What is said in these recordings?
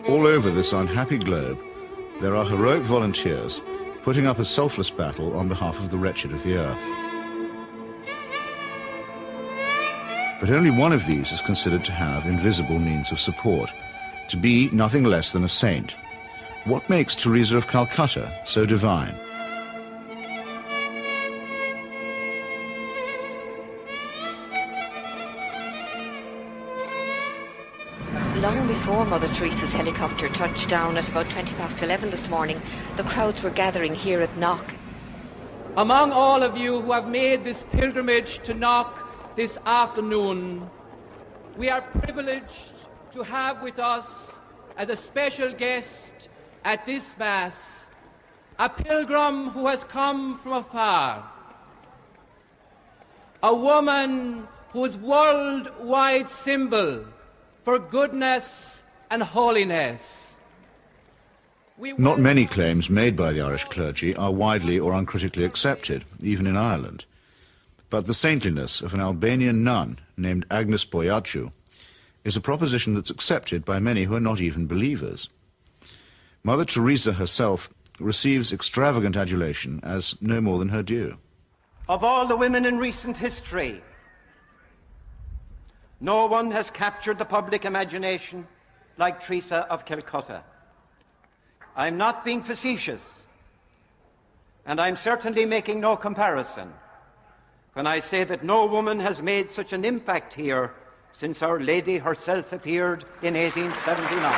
All over this unhappy globe, there are heroic volunteers putting up a selfless battle on behalf of the wretched of the earth. But only one of these is considered to have invisible means of support, to be nothing less than a saint. What makes Teresa of Calcutta so divine? Long before Mother Teresa's helicopter touched down at about 11:20 this morning, the crowds were gathering here at Knock. Among all of you who have made this pilgrimage to Knock this afternoon, we are privileged to have with us as a special guest at this Mass a pilgrim who has come from afar, a woman whose worldwide symbol for goodness and holiness. Not many claims made by the Irish clergy are widely or uncritically accepted, even in Ireland. But the saintliness of an Albanian nun named Agnes Boiaciu is a proposition that's accepted by many who are not even believers. Mother Teresa herself receives extravagant adulation as no more than her due. Of all the women in recent history, no one has captured the public imagination like Teresa of Calcutta. I'm not being facetious, and I'm certainly making no comparison when I say that no woman has made such an impact here since Our Lady herself appeared in 1879.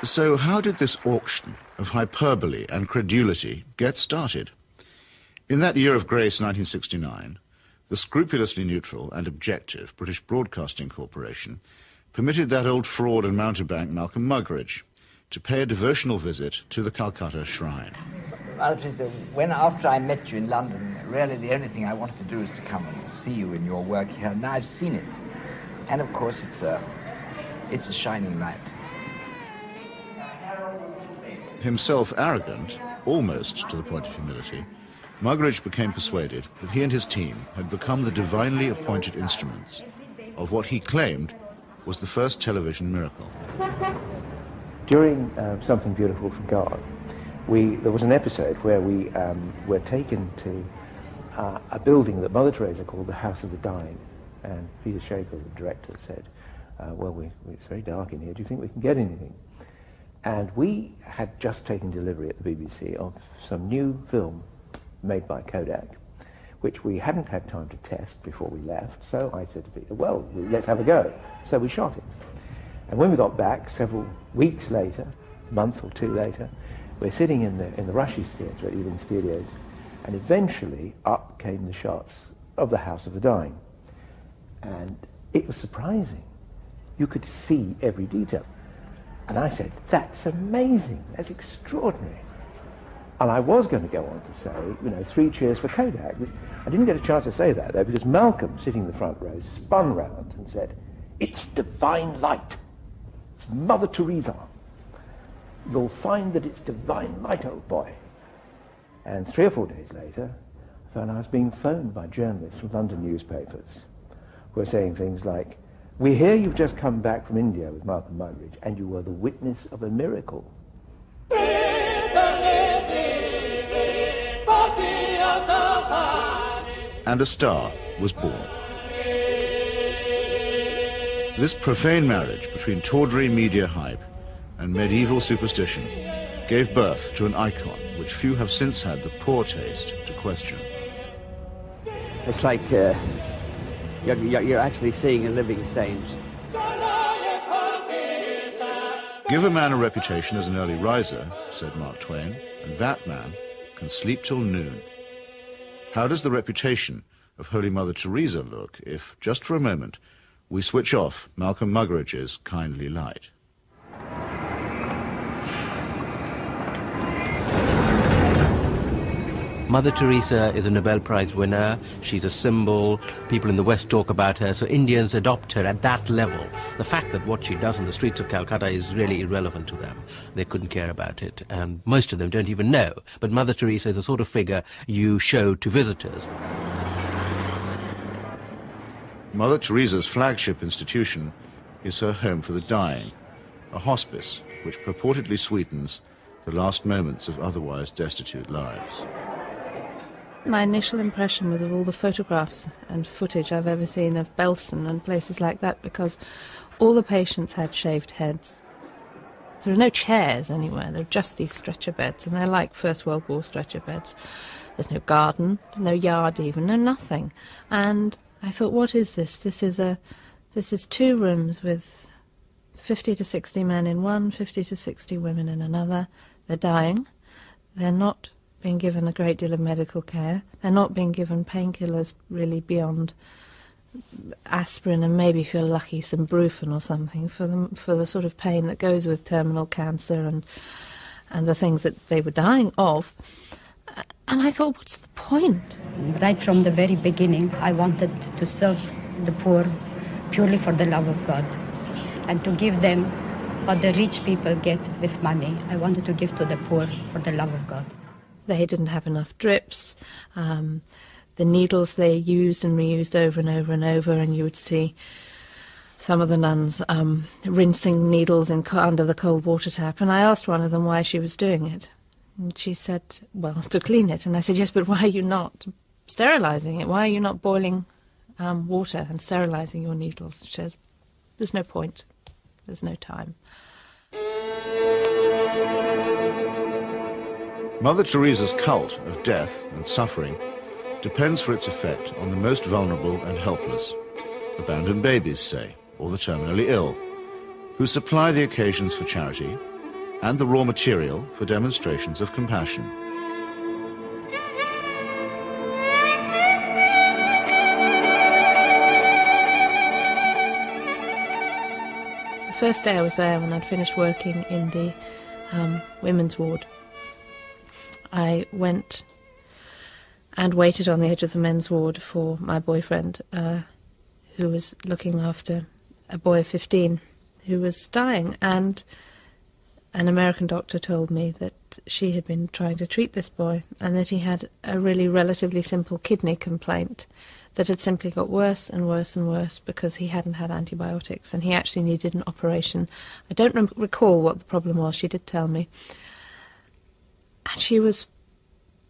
So how did this auction of hyperbole and credulity get started? In that year of grace, 1969, the scrupulously neutral and objective British Broadcasting Corporation permitted that old fraud and mountebank Malcolm Muggeridge to pay a devotional visit to the Calcutta Shrine. Well, Teresa, after I met you in London, really the only thing I wanted to do is to come and see you in your work here. Now I've seen it. And of course it's a shining light. Himself arrogant, almost to the point of humility, Muggeridge became persuaded that he and his team had become the divinely appointed instruments of what he claimed was the first television miracle. During Something Beautiful for God, there was an episode where we were taken to a building that Mother Teresa called the House of the Dying, and Peter Schaefer, the director, said, it's very dark in here, do you think we can get anything? And we had just taken delivery at the BBC of some new film made by Kodak, which we hadn't had time to test before we left, so I said to Peter, well, let's have a go. So we shot it. And when we got back, several weeks later, a month or two later, we're sitting in the Rushes Theatre at Ealing Studios, and eventually up came the shots of the House of the Dying. And it was surprising. You could see every detail. And I said, that's amazing, that's extraordinary. And I was going to go on to say, 3 cheers for Kodak. I didn't get a chance to say that, though, because Malcolm, sitting in the front row, spun round and said, it's divine light. It's Mother Teresa. You'll find that it's divine light, old boy. And 3 or 4 days later, I found I was being phoned by journalists from London newspapers who were saying things like, we hear you've just come back from India with Malcolm Muggeridge, and you were the witness of a miracle. And a star was born. This profane marriage between tawdry media hype and medieval superstition gave birth to an icon which few have since had the poor taste to question. It's like you're actually seeing a living saint. Give a man a reputation as an early riser, said Mark Twain, and that man can sleep till noon. How does the reputation of Holy Mother Teresa look if, just for a moment, we switch off Malcolm Muggeridge's kindly light? Mother Teresa is a Nobel Prize winner. She's a symbol. People in the West talk about her, so Indians adopt her at that level. The fact that what she does on the streets of Calcutta is really irrelevant to them. They couldn't care about it, and most of them don't even know. But Mother Teresa is the sort of figure you show to visitors. Mother Teresa's flagship institution is her home for the dying, a hospice which purportedly sweetens the last moments of otherwise destitute lives. My initial impression was of all the photographs and footage I've ever seen of Belsen and places like that, because all the patients had shaved heads. There are no chairs anywhere, there are just these stretcher beds, and they're like First World War stretcher beds. There's no garden, no yard even, no nothing. And I thought, what is this? This is 2 rooms with 50 to 60 men in one, 50 to 60 women in another. They're dying. They're not being given a great deal of medical care. They're not being given painkillers really beyond aspirin and maybe, if you're lucky, some Brufen or something for the sort of pain that goes with terminal cancer and the things that they were dying of. And I thought, what's the point? Right from the very beginning, I wanted to serve the poor purely for the love of God and to give them what the rich people get with money. I wanted to give to the poor for the love of God. They didn't have enough drips. The needles they used and reused over and over and over, and you would see some of the nuns rinsing needles under the cold water tap. And I asked one of them why she was doing it. And she said, well, to clean it. And I said, yes, but why are you not sterilising it? Why are you not boiling water and sterilising your needles? She says, there's no point. There's no time. Mother Teresa's cult of death and suffering depends for its effect on the most vulnerable and helpless, abandoned babies, say, or the terminally ill, who supply the occasions for charity and the raw material for demonstrations of compassion. The first day I was there, when I'd finished working in the women's ward, I went and waited on the edge of the men's ward for my boyfriend, who was looking after a boy of 15 who was dying. And an American doctor told me that she had been trying to treat this boy and that he had a really relatively simple kidney complaint that had simply got worse and worse and worse because he hadn't had antibiotics, and he actually needed an operation. I don't recall what the problem was. She did tell me. And she was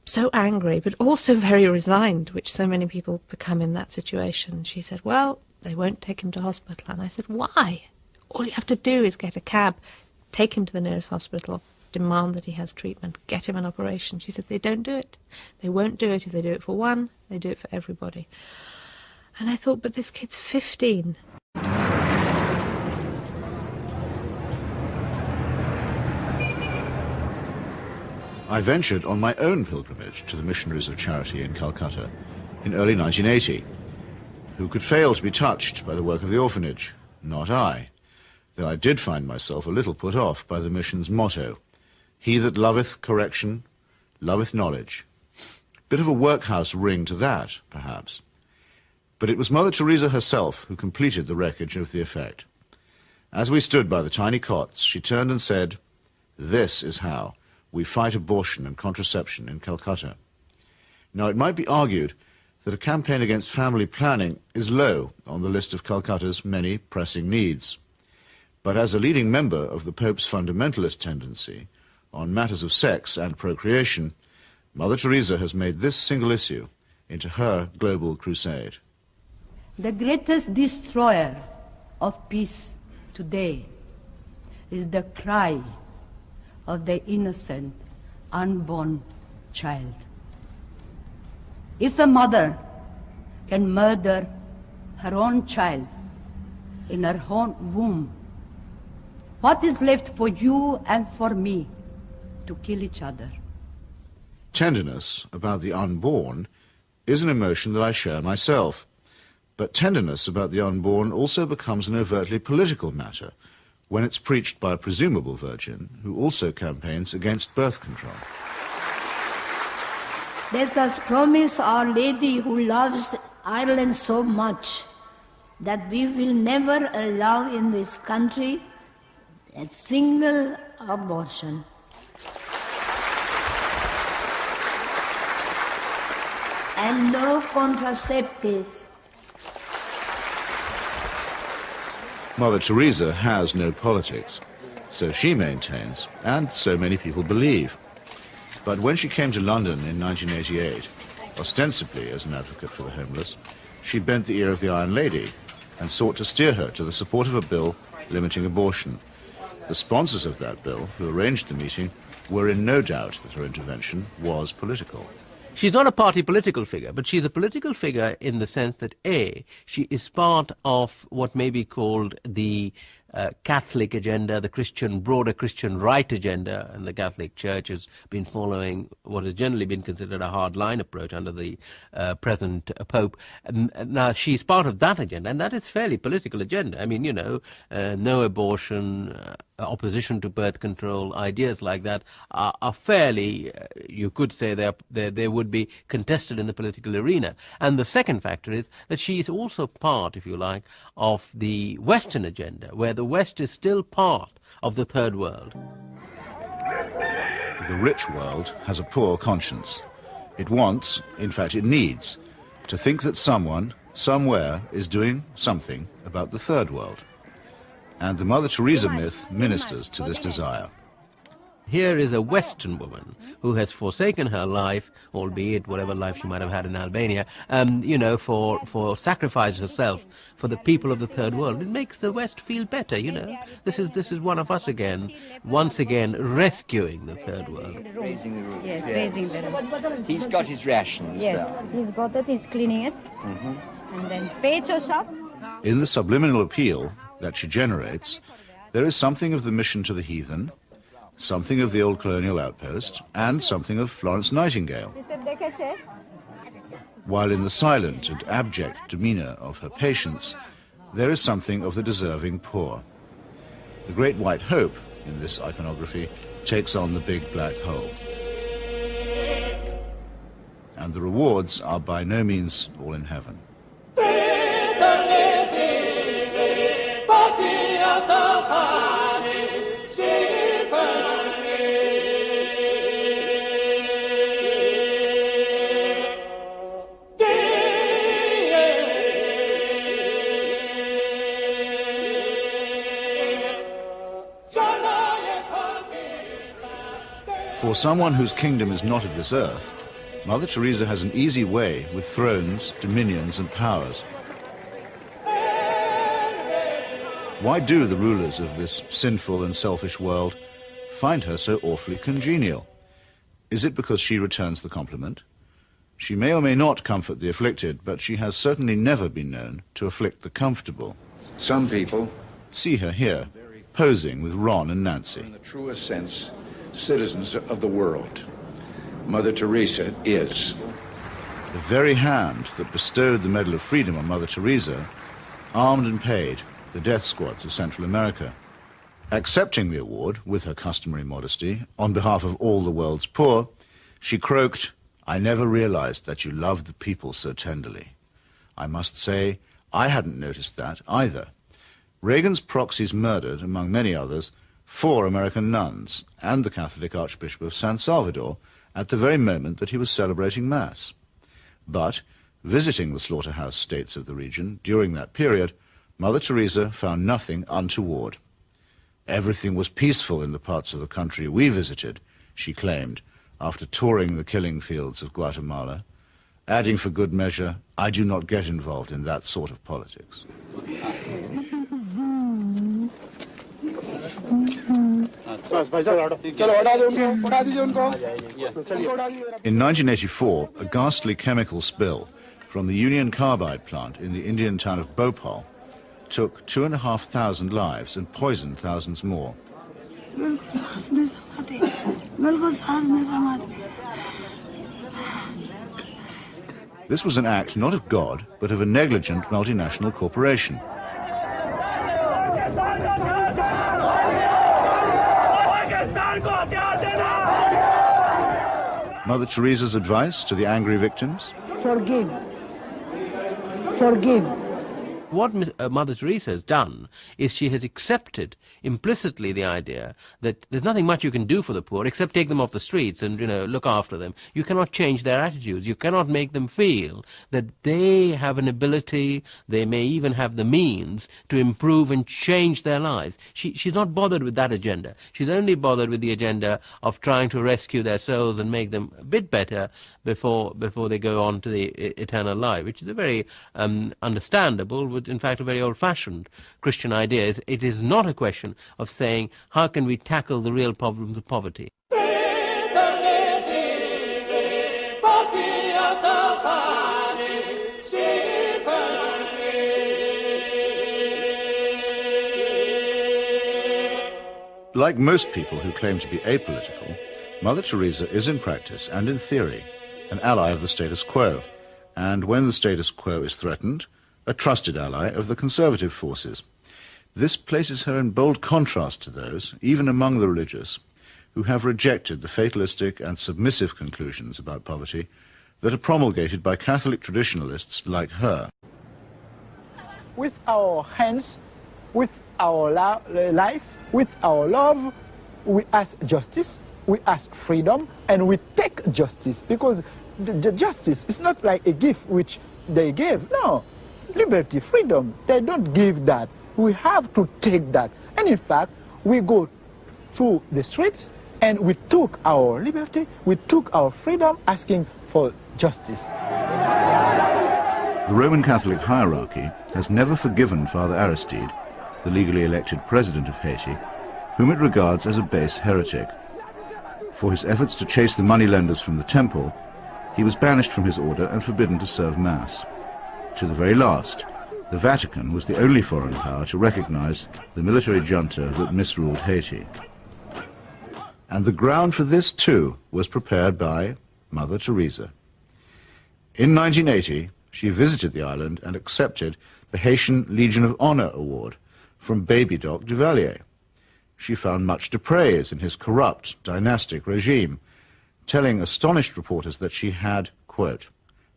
so angry, but also very resigned, which so many people become in that situation. She said, well, they won't take him to hospital. And I said, why? All you have to do is get a cab, take him to the nearest hospital, demand that he has treatment, get him an operation. She said, they don't do it. They won't do it. If they do it for one, they do it for everybody. And I thought, but this kid's 15. I ventured on my own pilgrimage to the missionaries of charity in Calcutta in early 1980. Who could fail to be touched by the work of the orphanage? Not I, though I did find myself a little put off by the mission's motto, he that loveth correction, loveth knowledge. Bit of a workhouse ring to that, perhaps. But it was Mother Teresa herself who completed the wreckage of the effect. As we stood by the tiny cots, she turned and said, this is how we fight abortion and contraception in Calcutta. Now, it might be argued that a campaign against family planning is low on the list of Calcutta's many pressing needs. But as a leading member of the Pope's fundamentalist tendency on matters of sex and procreation, Mother Teresa has made this single issue into her global crusade. The greatest destroyer of peace today is the cry of the innocent, unborn child. If a mother can murder her own child in her own womb, what is left for you and for me to kill each other? Tenderness about the unborn is an emotion that I share myself. But tenderness about the unborn also becomes an overtly political matter when it's preached by a presumable virgin who also campaigns against birth control. Let us promise Our Lady, who loves Ireland so much, that we will never allow in this country a single abortion. And no contraceptives. Mother Teresa has no politics, so she maintains, and so many people believe. But when she came to London in 1988, ostensibly as an advocate for the homeless, she bent the ear of the Iron Lady and sought to steer her to the support of a bill limiting abortion. The sponsors of that bill, who arranged the meeting, were in no doubt that her intervention was political. She's not a party political figure, but she's a political figure in the sense that, A, she is part of what may be called the Catholic agenda, the broader Christian right agenda, and the Catholic Church has been following what has generally been considered a hard-line approach under the present Pope. Now, she's part of that agenda, and that is fairly political agenda. I mean, you know, no abortion, opposition to birth control, ideas like that are fairly, you could say they would be contested in the political arena. And the second factor is that she is also part, if you like, of the Western agenda, where the West is still part of the third world. The rich world has a poor conscience. It wants, in fact it needs, to think that someone, somewhere, is doing something about the third world. And the Mother Teresa myth ministers to this desire. Here is a Western woman who has forsaken her life, albeit whatever life she might have had in Albania, you know, for sacrifice herself for the people of the third world. It makes the West feel better, you know. This is one of us again, once again rescuing the third world. Raising the roof. Yes, raising the roof. He's got his rations. Yes, he's got it, he's cleaning it. And then pecho shop. In the subliminal appeal that she generates, there is something of the mission to the heathen, something of the old colonial outpost, and something of Florence Nightingale. While in the silent and abject demeanour of her patients, there is something of the deserving poor. The Great White Hope, in this iconography, takes on the big black hole. And the rewards are by no means all in heaven. For someone whose kingdom is not of this earth, Mother Teresa has an easy way with thrones, dominions, and powers. Why do the rulers of this sinful and selfish world find her so awfully congenial? Is it because she returns the compliment? She may or may not comfort the afflicted, but she has certainly never been known to afflict the comfortable. Some people see her here, posing with Ron and Nancy. In the truest sense, citizens of the world. Mother Teresa is. The very hand that bestowed the Medal of Freedom on Mother Teresa armed and paid the death squads of Central America. Accepting the award, with her customary modesty, on behalf of all the world's poor, she croaked, "I never realized that you loved the people so tenderly." I must say, I hadn't noticed that either. Reagan's proxies murdered, among many others, 4 American nuns and the Catholic Archbishop of San Salvador at the very moment that he was celebrating Mass. But, visiting the slaughterhouse states of the region during that period, Mother Teresa found nothing untoward. Everything was peaceful in the parts of the country we visited, she claimed, after touring the killing fields of Guatemala, adding for good measure, "I do not get involved in that sort of politics." In 1984, a ghastly chemical spill from the Union Carbide plant in the Indian town of Bhopal took 2,500 lives and poisoned thousands more. This was an act not of God, but of a negligent multinational corporation. Mother Teresa's advice to the angry victims? Forgive. Forgive. What Mother Teresa has done is she has accepted implicitly the idea that there's nothing much you can do for the poor except take them off the streets and, look after them. You cannot change their attitudes. You cannot make them feel that they have an ability, they may even have the means to improve and change their lives. She's not bothered with that agenda. She's only bothered with the agenda of trying to rescue their souls and make them a bit better before they go on to the eternal life, which is a very understandable, but in fact a very old-fashioned Christian idea. It is not a question of saying, how can we tackle the real problems of poverty? Like most people who claim to be apolitical, Mother Teresa is in practice and in theory an ally of the status quo, and when the status quo is threatened, a trusted ally of the conservative forces. This places her in bold contrast to those, even among the religious, who have rejected the fatalistic and submissive conclusions about poverty that are promulgated by Catholic traditionalists like her. With our hands, with our life, with our love, we ask justice, we ask freedom, and we take justice, because the justice is not like a gift which they gave. No, liberty, freedom, they don't give that. We have to take that. And in fact, we go through the streets and we took our liberty, we took our freedom, asking for justice. The Roman Catholic hierarchy has never forgiven Father Aristide, the legally elected president of Haiti, whom it regards as a base heretic. For his efforts to chase the moneylenders from the temple, he was banished from his order and forbidden to serve Mass. To the very last, the Vatican was the only foreign power to recognize the military junta that misruled Haiti. And the ground for this, too, was prepared by Mother Teresa. In 1980, she visited the island and accepted the Haitian Legion of Honor Award from Baby Doc Duvalier. She found much to praise in his corrupt, dynastic regime, telling astonished reporters that she had, quote,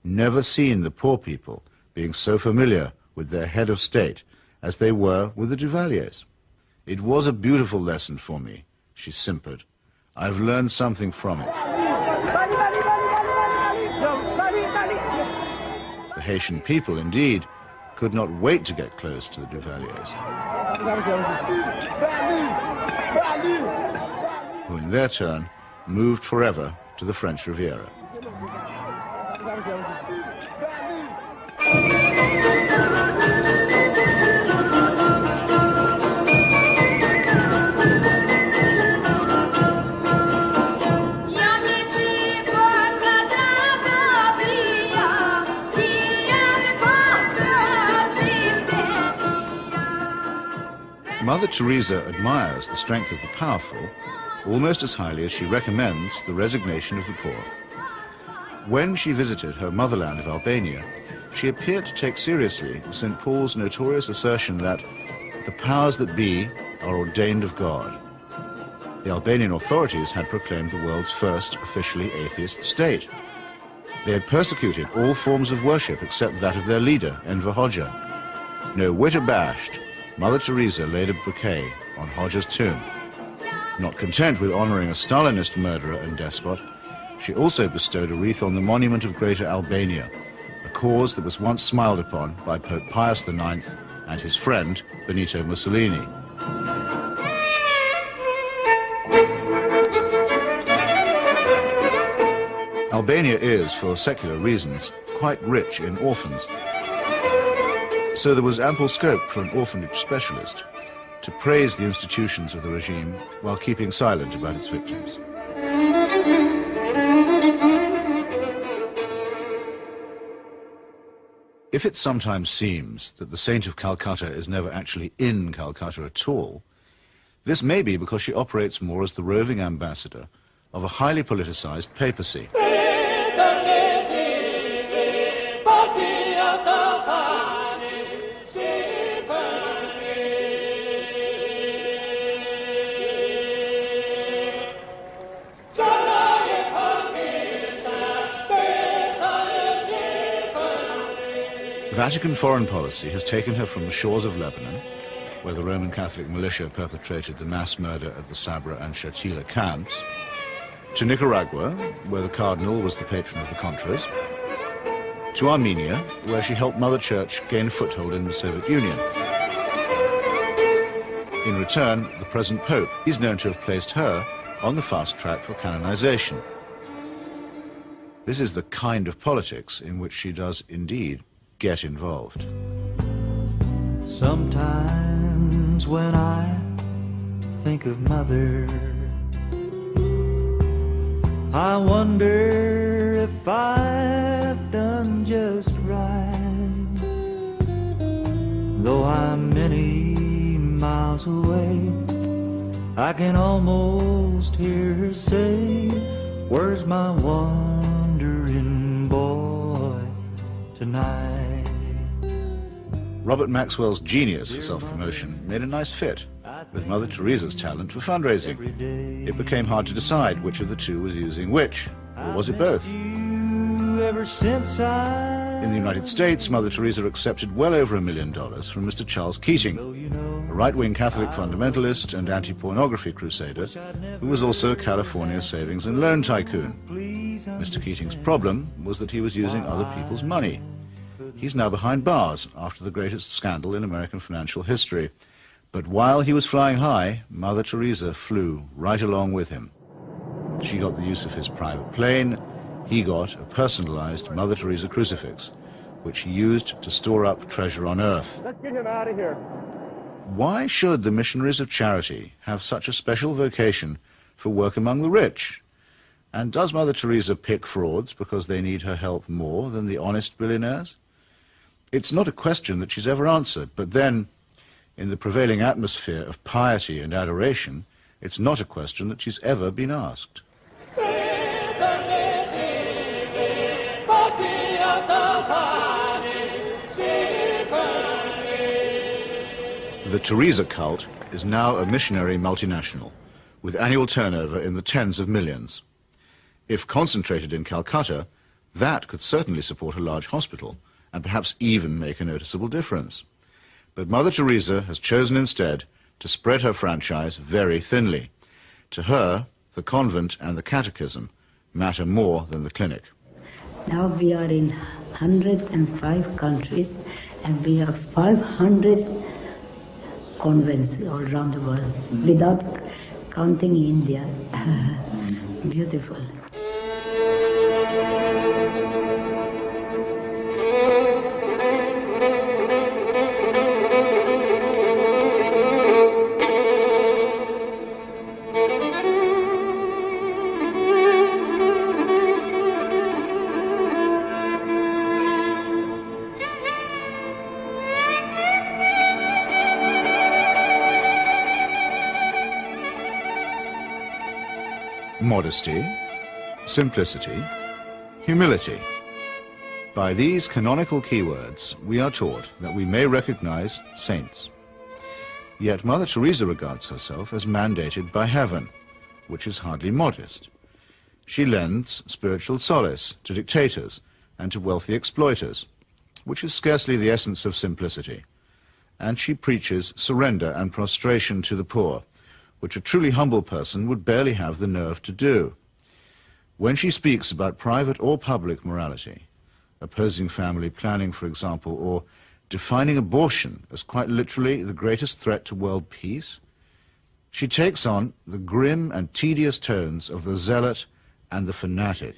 never seen the poor people being so familiar with their head of state as they were with the Duvaliers. It was a beautiful lesson for me, she simpered. I've learned something from it. The Haitian people, indeed, could not wait to get close to the Duvaliers, who in their turn moved forever to the French Riviera. Mother Teresa admires the strength of the powerful almost as highly as she recommends the resignation of the poor. When she visited her motherland of Albania, she appeared to take seriously St. Paul's notorious assertion that the powers that be are ordained of God. The Albanian authorities had proclaimed the world's first officially atheist state. They had persecuted all forms of worship except that of their leader, Enver Hoxha. No whit abashed, Mother Teresa laid a bouquet on Hoxha's tomb. Not content with honoring a Stalinist murderer and despot, she also bestowed a wreath on the monument of Greater Albania, a cause that was once smiled upon by Pope Pius IX and his friend, Benito Mussolini. Albania is, for secular reasons, quite rich in orphans. So there was ample scope for an orphanage specialist to praise the institutions of the regime while keeping silent about its victims. If it sometimes seems that the Saint of Calcutta is never actually in Calcutta at all, this may be because she operates more as the roving ambassador of a highly politicized papacy. Vatican foreign policy has taken her from the shores of Lebanon, where the Roman Catholic militia perpetrated the mass murder at the Sabra and Shatila camps, to Nicaragua, where the Cardinal was the patron of the Contras, to Armenia, where she helped Mother Church gain a foothold in the Soviet Union. In return, the present Pope is known to have placed her on the fast track for canonization. This is the kind of politics in which she does indeed get involved. Sometimes when I think of Mother, I wonder if I've done just right. Though I'm many miles away, I can almost hear her say, "Where's my wandering boy tonight?" Robert Maxwell's genius for self-promotion made a nice fit with Mother Teresa's talent for fundraising. It became hard to decide which of the two was using which, or was it both? In the United States, Mother Teresa accepted well over $1 million from Mr. Charles Keating, a right-wing Catholic fundamentalist and anti-pornography crusader who was also a California savings and loan tycoon. Mr. Keating's problem was that he was using other people's money. He's now behind bars after the greatest scandal in American financial history. But while he was flying high, Mother Teresa flew right along with him. She got the use of his private plane. He got a personalized Mother Teresa crucifix, which he used to store up treasure on earth. Let's get him out of here. Why should the missionaries of charity have such a special vocation for work among the rich? And does Mother Teresa pick frauds because they need her help more than the honest billionaires? It's not a question that she's ever answered, but then, in the prevailing atmosphere of piety and adoration, it's not a question that she's ever been asked. The Teresa cult is now a missionary multinational, with annual turnover in the tens of millions. If concentrated in Calcutta, that could certainly support a large hospital, and perhaps even make a noticeable difference. But Mother Teresa has chosen instead to spread her franchise very thinly. To her, the convent and the catechism matter more than the clinic. Now we are in 105 countries and we have 500 convents all around the world, without counting India. Beautiful. Modesty, simplicity, humility. By these canonical keywords, we are taught that we may recognize saints. Yet Mother Teresa regards herself as mandated by heaven, which is hardly modest. She lends spiritual solace to dictators and to wealthy exploiters, which is scarcely the essence of simplicity. And she preaches surrender and prostration to the poor, which a truly humble person would barely have the nerve to do. When she speaks about private or public morality, opposing family planning, for example, or defining abortion as quite literally the greatest threat to world peace, she takes on the grim and tedious tones of the zealot and the fanatic.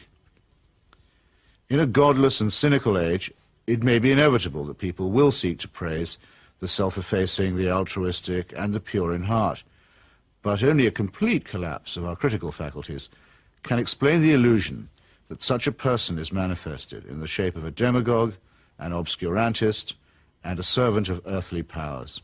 In a godless and cynical age, it may be inevitable that people will seek to praise the self-effacing, the altruistic, and the pure in heart. But only a complete collapse of our critical faculties can explain the illusion that such a person is manifested in the shape of a demagogue, an obscurantist, and a servant of earthly powers.